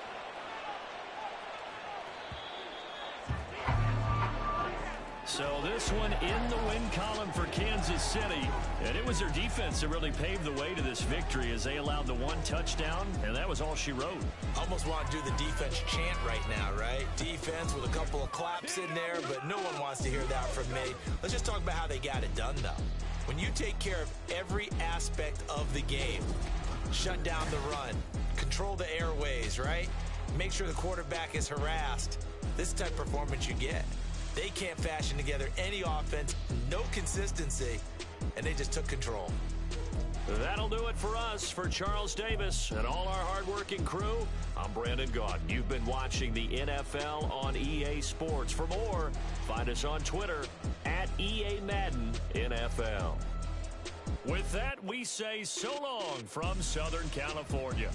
So this one in the win column for Kansas City. And it was their defense that really paved the way to this victory as they allowed the 1 touchdown, and that was all she wrote. Almost want to do the defense chant right now, right? Defense with a couple of claps in there, but no one wants to hear that from me. Let's just talk about how they got it done, though. When you take care of every aspect of the game, shut down the run, control the airways, right? Make sure the quarterback is harassed. This type of performance you get. They can't fashion together any offense, no consistency, and they just took control. That'll do it for us. For Charles Davis and all our hardworking crew, I'm Brandon Gaudin. You've been watching the NFL on EA Sports. For more, find us on Twitter at EA Madden NFL. With that, we say so long from Southern California.